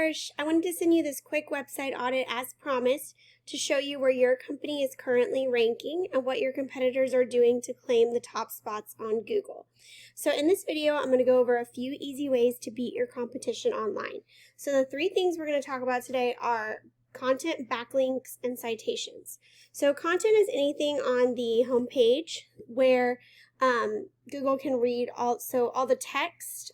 Darsh. I wanted to send you this quick website audit as promised to show you where your company is currently ranking and what your competitors are doing to claim the top spots on Google. So in this video, I'm going to go over a few easy ways to beat your competition online. So the three things we're going to talk about today are content, backlinks, and citations. So content is anything on the home page where Google can read all the text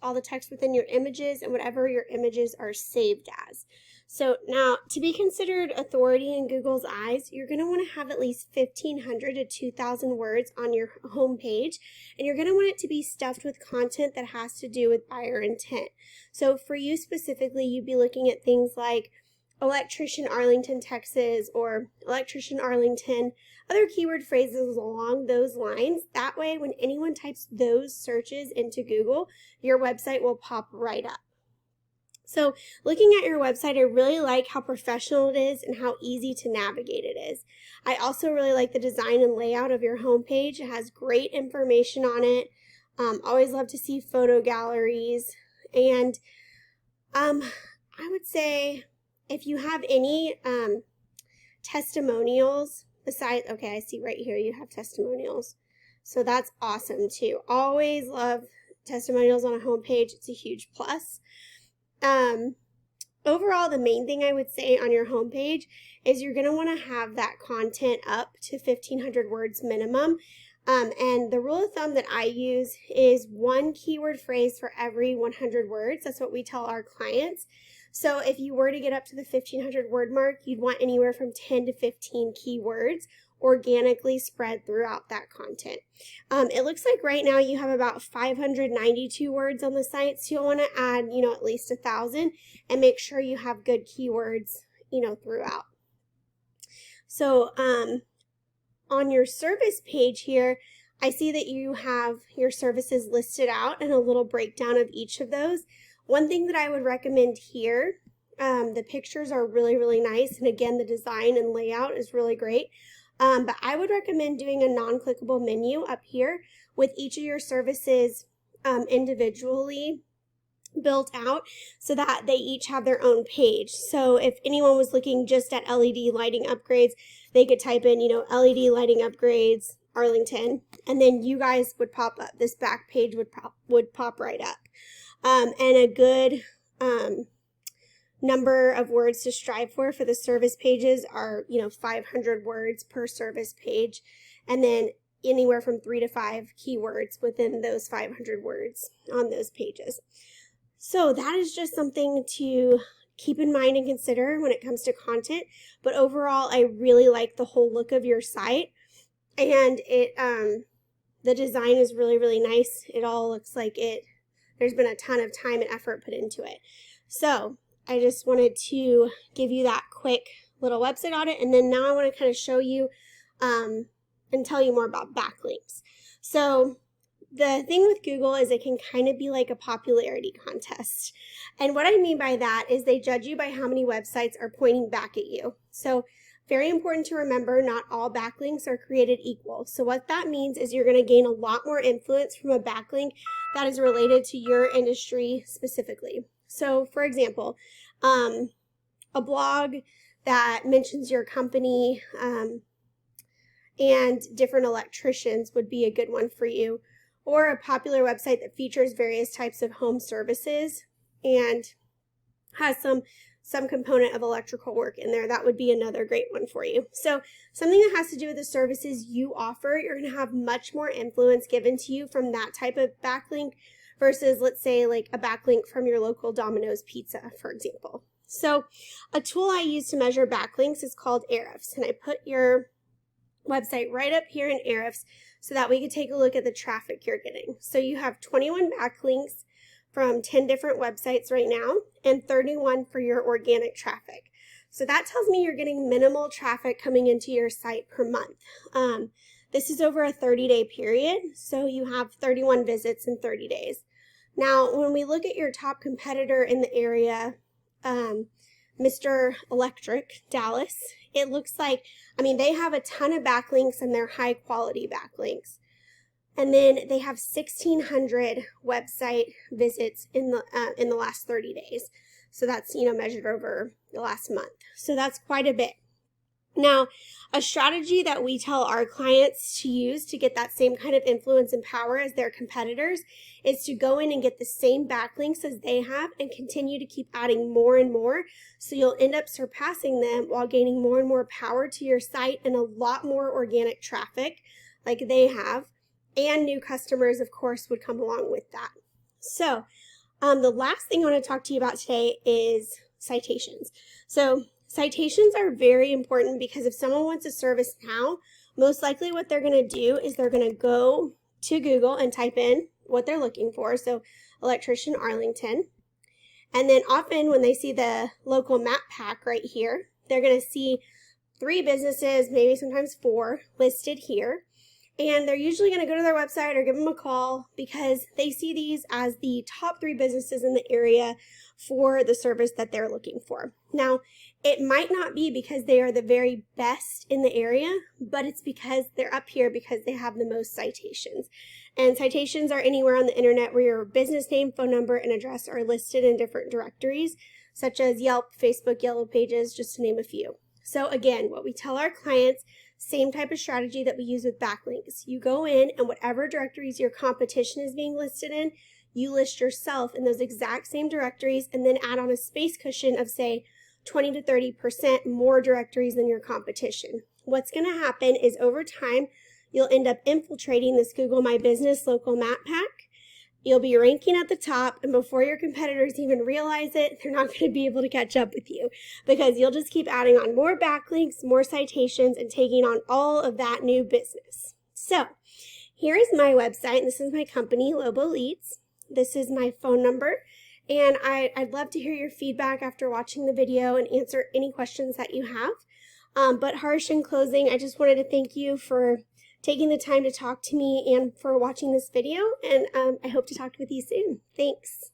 within your images and whatever your images are saved as. So now, to be considered authority in Google's eyes, you're going to want to have at least 1,500 to 2,000 words on your home page, and you're going to want it to be stuffed with content that has to do with buyer intent. So for you specifically, you'd be looking at things like Electrician, Arlington, Texas, or Electrician, Arlington, other keyword phrases along those lines. That way, when anyone types those searches into Google, your website will pop right up. So looking at your website, I really like how professional it is and how easy to navigate it is. I also really like the design and layout of your homepage. It has great information on it. Always love to see photo galleries. And I would say if you have any testimonials, okay, I see right here you have testimonials. So that's awesome too. Always love testimonials on a homepage. It's a huge plus. Overall, the main thing I would say on your homepage is you're going to want to have that content up to 1,500 words minimum. And the rule of thumb that I use is one keyword phrase for every 100 words. That's what we tell our clients. So if you were to get up to the 1,500 word mark, you'd want anywhere from 10 to 15 keywords organically spread throughout that content. It looks like right now you have about 592 words on the site, so you'll want to add, at least 1,000 and make sure you have good keywords, throughout. So on your service page here, I see that you have your services listed out and a little breakdown of each of those. One thing that I would recommend here, the pictures are really, really nice, and again, the design and layout is really great. But I would recommend doing a non-clickable menu up here with each of your services individually built out so that they each have their own page. So if anyone was looking just at LED lighting upgrades, they could type in, LED lighting upgrades, Arlington, and then you guys would pop up. This back page would pop right up. And a good number of words to strive for the service pages are, 500 words per service page, and then anywhere from 3 to 5 keywords within those 500 words on those pages. So that is just something to keep in mind and consider when it comes to content. But overall, I really like the whole look of your site, and the design is really, really nice. It all looks like there's been a ton of time and effort put into it. So I just wanted to give you that quick little website audit, and then now I want to kind of show you and tell you more about backlinks. So the thing with Google is it can kind of be like a popularity contest. And what I mean by that is they judge you by how many websites are pointing back at you. So very important to remember, not all backlinks are created equal. So what that means is you're going to gain a lot more influence from a backlink that is related to your industry specifically. So for example, a blog that mentions your company and different electricians would be a good one for you, or a popular website that features various types of home services and has some component of electrical work in there. That would be another great one for you. So something that has to do with the services you offer, you're going to have much more influence given to you from that type of backlink versus, let's say, like a backlink from your local Domino's Pizza, for example. So a tool I use to measure backlinks is called Ahrefs, and I put your website right up here in Ahrefs so that we can take a look at the traffic you're getting. So you have 21 backlinks from 10 different websites right now and 31 for your organic traffic. So that tells me you're getting minimal traffic coming into your site per month. This is over a 30-day period, so you have 31 visits in 30 days. Now, when we look at your top competitor in the area, Mr. Electric, Dallas, it looks like, they have a ton of backlinks and they're high quality backlinks. And then they have 1,600 website visits in the last 30 days. So that's, measured over the last month. So that's quite a bit. Now, a strategy that we tell our clients to use to get that same kind of influence and power as their competitors is to go in and get the same backlinks as they have and continue to keep adding more and more. So you'll end up surpassing them while gaining more and more power to your site and a lot more organic traffic like they have. And new customers, of course, would come along with that. So the last thing I want to talk to you about today is citations. So citations are very important because if someone wants a service now, most likely what they're going to do is they're going to go to Google and type in what they're looking for. So Electrician Arlington. And then often when they see the local map pack right here, they're going to see 3 businesses, maybe sometimes 4 listed here. And they're usually going to go to their website or give them a call because they see these as the top 3 businesses in the area for the service that they're looking for. Now, it might not be because they are the very best in the area, but it's because they're up here because they have the most citations. And citations are anywhere on the internet where your business name, phone number, and address are listed in different directories, such as Yelp, Facebook, Yellow Pages, just to name a few. So again, what we tell our clients, same type of strategy that we use with backlinks. You go in and whatever directories your competition is being listed in, you list yourself in those exact same directories and then add on a space cushion of say 20 to 30% more directories than your competition. What's going to happen is over time, you'll end up infiltrating this Google My Business local map pack. You'll be ranking at the top, and before your competitors even realize it, they're not going to be able to catch up with you because you'll just keep adding on more backlinks, more citations, and taking on all of that new business. So here is my website, and this is my company, Lobo Leads. This is my phone number, and I'd love to hear your feedback after watching the video and answer any questions that you have. But Harsh, in closing, I just wanted to thank you for taking the time to talk to me and for watching this video, and I hope to talk with you soon. Thanks.